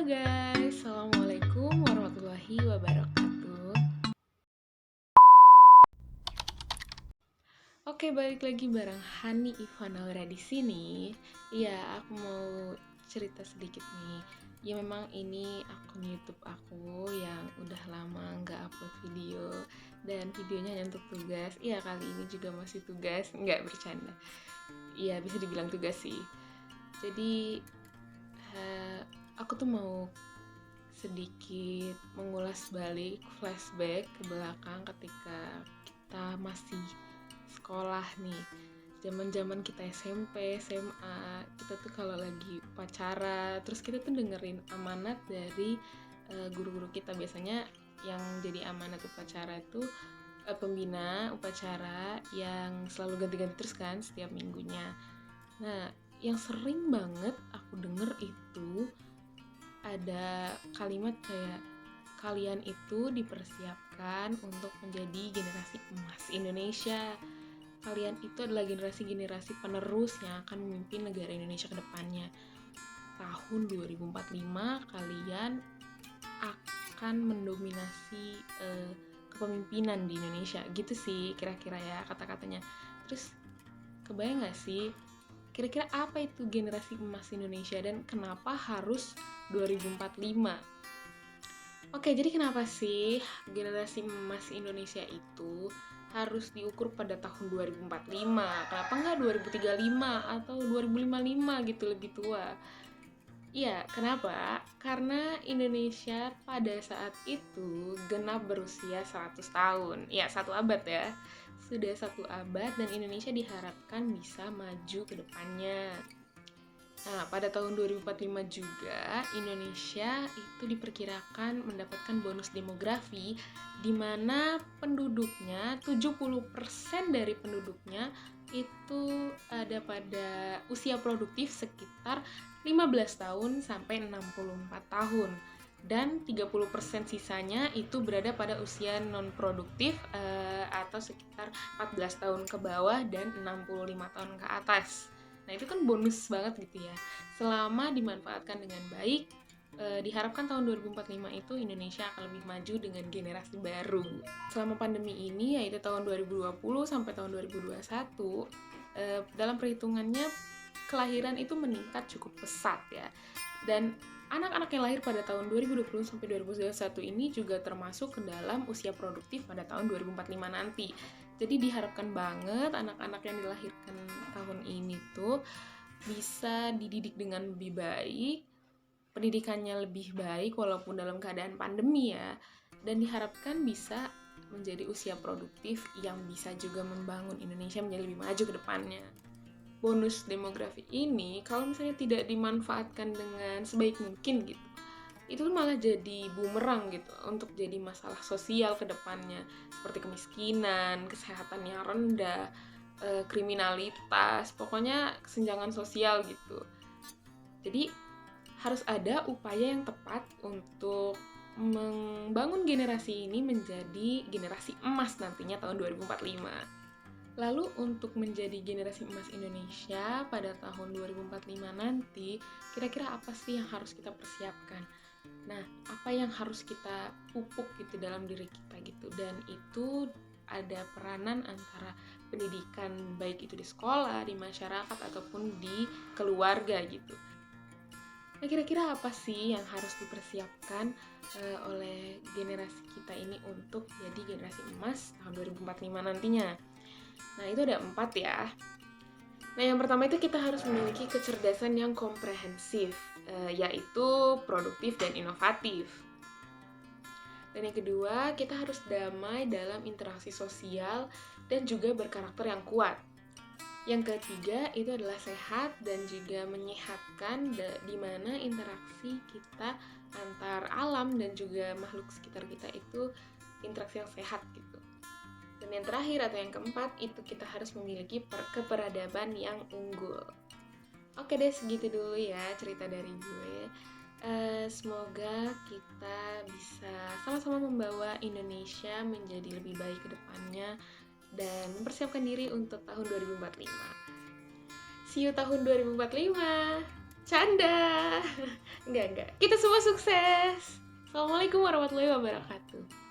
guys, Assalamualaikum warahmatullahi wabarakatuh. Oke, balik lagi bareng Hani Ivanaura di sini. Iya, aku mau cerita sedikit nih. Ya memang ini akun YouTube aku yang udah lama nggak upload video dan videonya hanya untuk tugas. Iya, kali ini juga masih tugas, nggak bercanda. Iya, bisa dibilang tugas sih. Jadi aku tuh mau sedikit mengulas balik, flashback ke belakang ketika kita masih sekolah nih. Zaman-zaman kita SMP, SMA, kita tuh kalau lagi upacara, terus kita tuh dengerin amanat dari guru-guru kita. Biasanya yang jadi amanat upacara itu pembina upacara yang selalu ganti-ganti terus kan setiap minggunya. Nah, yang sering banget aku denger itu ada kalimat kayak kalian itu dipersiapkan untuk menjadi generasi emas Indonesia. Kalian itu adalah generasi-generasi penerus yang akan memimpin negara Indonesia ke depannya. Tahun 2045 kalian akan mendominasi kepemimpinan di Indonesia. Gitu sih kira-kira ya kata-katanya. Terus kebayang gak sih kira-kira apa itu generasi emas Indonesia dan kenapa harus 2045? Oke, jadi kenapa sih generasi emas Indonesia itu harus diukur pada tahun 2045? Kenapa nggak 2035 atau 2055 gitu, lebih tua? Iya, kenapa? Karena Indonesia pada saat itu genap berusia 100 tahun. Ya, 1 abad ya. Sudah 1 abad dan Indonesia diharapkan bisa maju ke depannya. Nah, pada tahun 2045 juga, Indonesia itu diperkirakan mendapatkan bonus demografi di mana penduduknya, 70% dari penduduknya itu ada pada usia produktif sekitar 15 tahun sampai 64 tahun. Dan 30% sisanya itu berada pada usia non-produktif atau sekitar 14 tahun ke bawah dan 65 tahun ke atas. Nah, itu kan bonus banget gitu ya. Selama dimanfaatkan dengan baik, diharapkan tahun 2045 itu Indonesia akan lebih maju dengan generasi baru. Selama pandemi ini, yaitu tahun 2020 sampai tahun 2021, dalam perhitungannya kelahiran itu meningkat cukup pesat ya. Dan anak-anak yang lahir pada tahun 2020 sampai 2021 ini juga termasuk ke dalam usia produktif pada tahun 2045 nanti. Jadi diharapkan banget anak-anak yang dilahirkan tahun ini tuh bisa dididik dengan lebih baik, pendidikannya lebih baik walaupun dalam keadaan pandemi ya, dan diharapkan bisa menjadi usia produktif yang bisa juga membangun Indonesia menjadi lebih maju ke depannya. Bonus demografi ini kalau misalnya tidak dimanfaatkan dengan sebaik mungkin gitu, itu malah jadi bumerang gitu untuk jadi masalah sosial ke depannya seperti kemiskinan, kesehatan yang rendah, kriminalitas, pokoknya kesenjangan sosial gitu. Jadi harus ada upaya yang tepat untuk membangun generasi ini menjadi generasi emas nantinya tahun 2045. Lalu untuk menjadi generasi emas Indonesia pada tahun 2045 nanti, kira-kira apa sih yang harus kita persiapkan? Nah, apa yang harus kita pupuk gitu dalam diri kita gitu. Dan itu ada peranan antara pendidikan baik itu di sekolah, di masyarakat, ataupun di keluarga gitu. Nah, kira-kira apa sih yang harus dipersiapkan oleh generasi kita ini untuk jadi generasi emas tahun 2045 nantinya? Nah, itu ada 4 ya. Nah, yang pertama itu kita harus memiliki kecerdasan yang komprehensif, yaitu produktif dan inovatif. Dan yang kedua, kita harus damai dalam interaksi sosial dan juga berkarakter yang kuat. Yang ketiga itu adalah sehat dan juga menyehatkan, di mana interaksi kita antar alam dan juga makhluk sekitar kita itu interaksi yang sehat gitu. Dan yang terakhir atau yang keempat itu kita harus memiliki keperadaban yang unggul. Oke deh, segitu dulu ya cerita dari gue. Semoga kita bisa sama-sama membawa Indonesia menjadi lebih baik ke depannya dan mempersiapkan diri untuk tahun 2045. See you tahun 2045! Canda. Enggak. Kita semua sukses. Assalamualaikum warahmatullahi wabarakatuh.